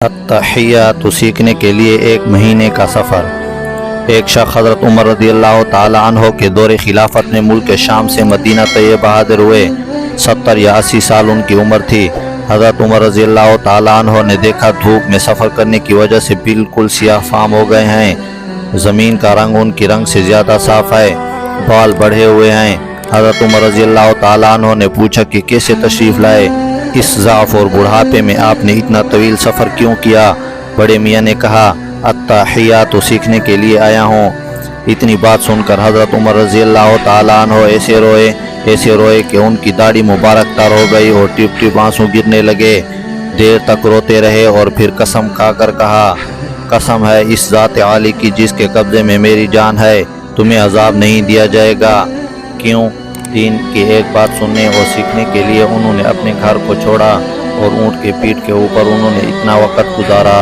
التحیات سیکھنے کے لیے 1 مہینے کا سفر۔ ایک شخص حضرت عمر رضی اللہ تعالی عنہ کے دور خلافت میں ملک شام سے مدینہ طیبہ حاضر ہوئے۔ 70 یا 80 سال ان کی عمر تھی۔ حضرت عمر رضی اللہ تعالی عنہ نے دیکھا دھوپ میں سفر کرنے کی وجہ سے بالکل سیاہ فام ہو گئے ہیں۔ زمین کا رنگ ان کی رنگ سے زیادہ صاف ہے، بال بڑھے ہوئے ہیں۔ حضرت عمر رضی اللہ تعالی عنہ نے پوچھا کہ کیسے تشریف لائے؟ اس ضعف اور بڑھاپے میں آپ نے اتنا طویل سفر کیوں کیا؟ بڑے میاں نے کہا، التحیات سیکھنے کے لیے آیا ہوں۔ اتنی بات سن کر حضرت عمر رضی اللہ تعالی عنہ ایسے روئے کہ ان کی داڑھی مبارک تر ہو گئی اور ٹپ ٹپ آنسو گرنے لگے۔ دیر تک روتے رہے اور پھر قسم کھا کر کہا، قسم ہے اس ذات عالی کی جس کے قبضے میں میری جان ہے، تمہیں عذاب نہیں دیا جائے گا۔ کیوں؟ دین کی ایک بات سننے اور سیکھنے کے لیے انہوں نے اپنے گھر کو چھوڑا اور اونٹ کے پیٹھ کے اوپر انہوں نے اتنا وقت گزارا۔